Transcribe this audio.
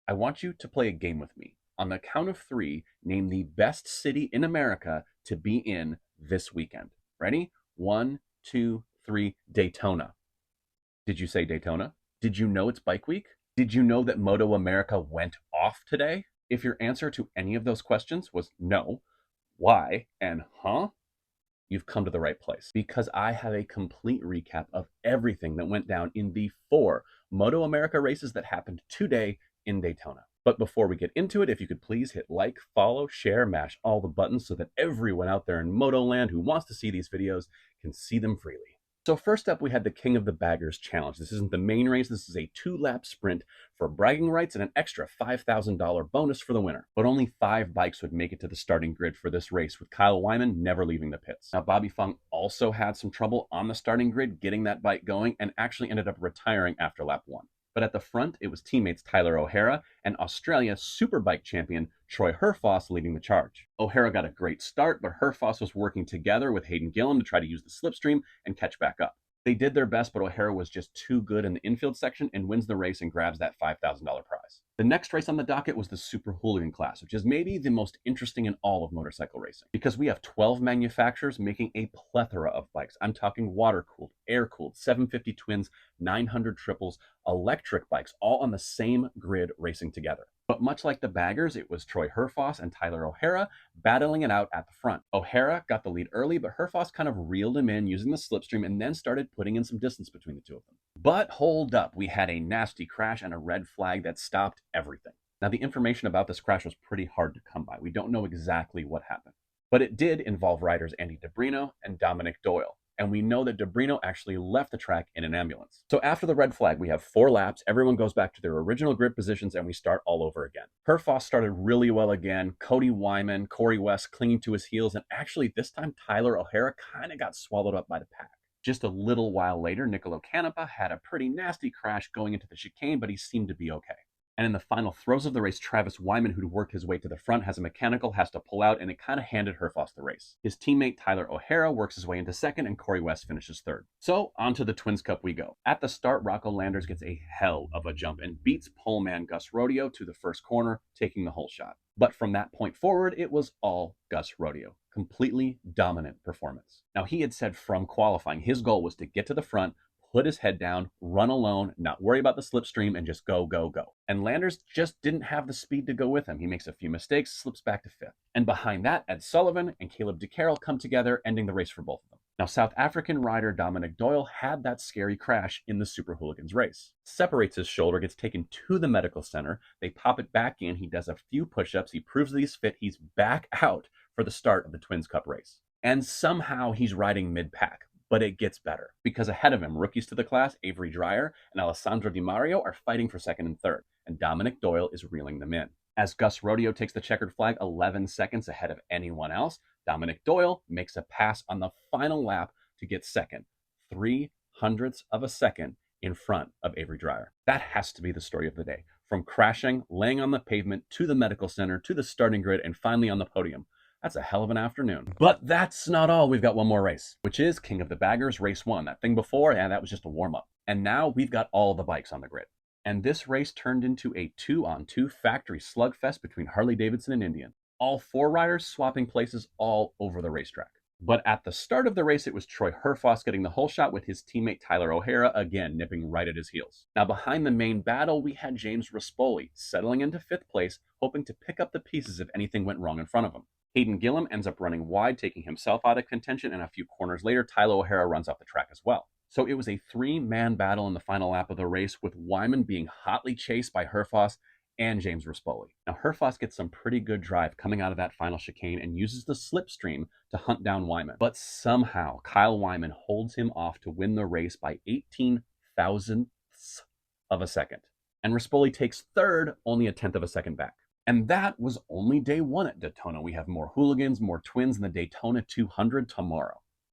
I want you to play a game with me. On the count of three, name the best city in America to be in this weekend. Ready? One, two, three. Daytona. Did you say Daytona? Did you know it's Bike Week? Did you know that MotoAmerica went off today? If your answer to any of those questions was no, why, and huh, you've come to the right place because I have a complete recap of everything that went down in the four MotoAmerica races that happened today in Daytona. But before we get into it, if you could please hit like, follow, share, mash all the buttons so that everyone out there in Motoland who wants to see these videos can see them freely. So first up, we had the King of the Baggers challenge. This isn't the main race. This is a 2-lap sprint for bragging rights and an extra $5,000 bonus for the winner. But only 5 bikes would make it to the starting grid for this race, with Kyle Wyman never leaving the pits. Now, Bobby Fung also had some trouble on the starting grid getting that bike going and actually ended up retiring after lap 1. But at the front, it was teammates Tyler O'Hara and Australia Superbike champion Troy Herfoss leading the charge. O'Hara got a great start, but Herfoss was working together with Hayden Gillum to try to use the slipstream and catch back up. They did their best, but O'Hara was just too good in the infield section and wins the race and grabs that $5,000 prize. The next race on the docket was the Super Hooligan class, which is maybe the most interesting in all of motorcycle racing because we have 12 manufacturers making a plethora of bikes. I'm talking water-cooled, air-cooled, 750 twins, 900 triples, electric bikes, all on the same grid racing together. But much like the baggers, it was Troy Herfoss and Tyler O'Hara battling it out at the front. O'Hara got the lead early, but Herfoss kind of reeled him in using the slipstream and then started putting in some distance between the two of them. But hold up, we had a nasty crash and a red flag that stopped everything. Now, the information about this crash was pretty hard to come by. We don't know exactly what happened. But it did involve riders Andy DeBrino and Dominic Doyle. And we know that DeBrino actually left the track in an ambulance. So after the red flag, we have 4 laps, everyone goes back to their original grid positions, and we start all over again. Herfoss started really well again, Cody Wyman, Corey West clinging to his heels, and actually this time Tyler O'Hara kind of got swallowed up by the pack. Just a little while later, Nicolo Canepa had a pretty nasty crash going into the chicane, but he seemed to be okay. And in the final throes of the race, Travis Wyman, who'd worked his way to the front, has a mechanical, has to pull out, and it kind of handed Herfoss the race. His teammate Tyler O'Hara works his way into second, and Corey West finishes third. So, onto the Twins Cup we go. At the start, Rocco Landers gets a hell of a jump and beats poleman Gus Rodeo to the first corner, taking the whole shot. But from that point forward, it was all Gus Rodeo. Completely dominant performance. Now, he had said from qualifying, his goal was to get to the front, put his head down, run alone, not worry about the slipstream, and just go, go, go. And Landers just didn't have the speed to go with him. He makes a few mistakes, slips back to 5th. And behind that, Ed Sullivan and Caleb DeCarroll come together, ending the race for both of them. Now, South African rider Dominic Doyle had that scary crash in the Super Hooligans race. Separates his shoulder, gets taken to the medical center. They pop it back in. He does a few push-ups. He proves that he's fit. He's back out for the start of the Twins Cup race. And somehow he's riding mid-pack. But it gets better because ahead of him, rookies to the class, Avery Dreyer and Alessandro Di Mario are fighting for second and third, and Dominic Doyle is reeling them in. As Gus Rodeo takes the checkered flag 11 seconds ahead of anyone else, Dominic Doyle makes a pass on the final lap to get second, 0.03 of a second in front of Avery Dreyer. That has to be the story of the day. From crashing, laying on the pavement, to the medical center, to the starting grid, and finally on the podium. That's a hell of an afternoon. But that's not all. We've got one more race, which is King of the Baggers Race 1. That thing before, that was just a warm-up. And now we've got all the bikes on the grid. And this race turned into a 2-on-2 factory slugfest between Harley-Davidson and Indian. All 4 riders swapping places all over the racetrack. But at the start of the race, it was Troy Herfoss getting the whole shot with his teammate Tyler O'Hara again nipping right at his heels. Now behind the main battle, we had James Rispoli settling into 5th place, hoping to pick up the pieces if anything went wrong in front of him. Hayden Gillum ends up running wide, taking himself out of contention, and a few corners later, Tyler O'Hara runs off the track as well. So it was a 3-man battle in the final lap of the race, with Wyman being hotly chased by Herfoss and James Rispoli. Now, Herfoss gets some pretty good drive coming out of that final chicane and uses the slipstream to hunt down Wyman. But somehow, Kyle Wyman holds him off to win the race by 18 thousandths of a second. And Rispoli takes third, only a 10th of a second back. And that was only day 1 at Daytona. We have more Hooligans, more Twins, and the Daytona 200 tomorrow.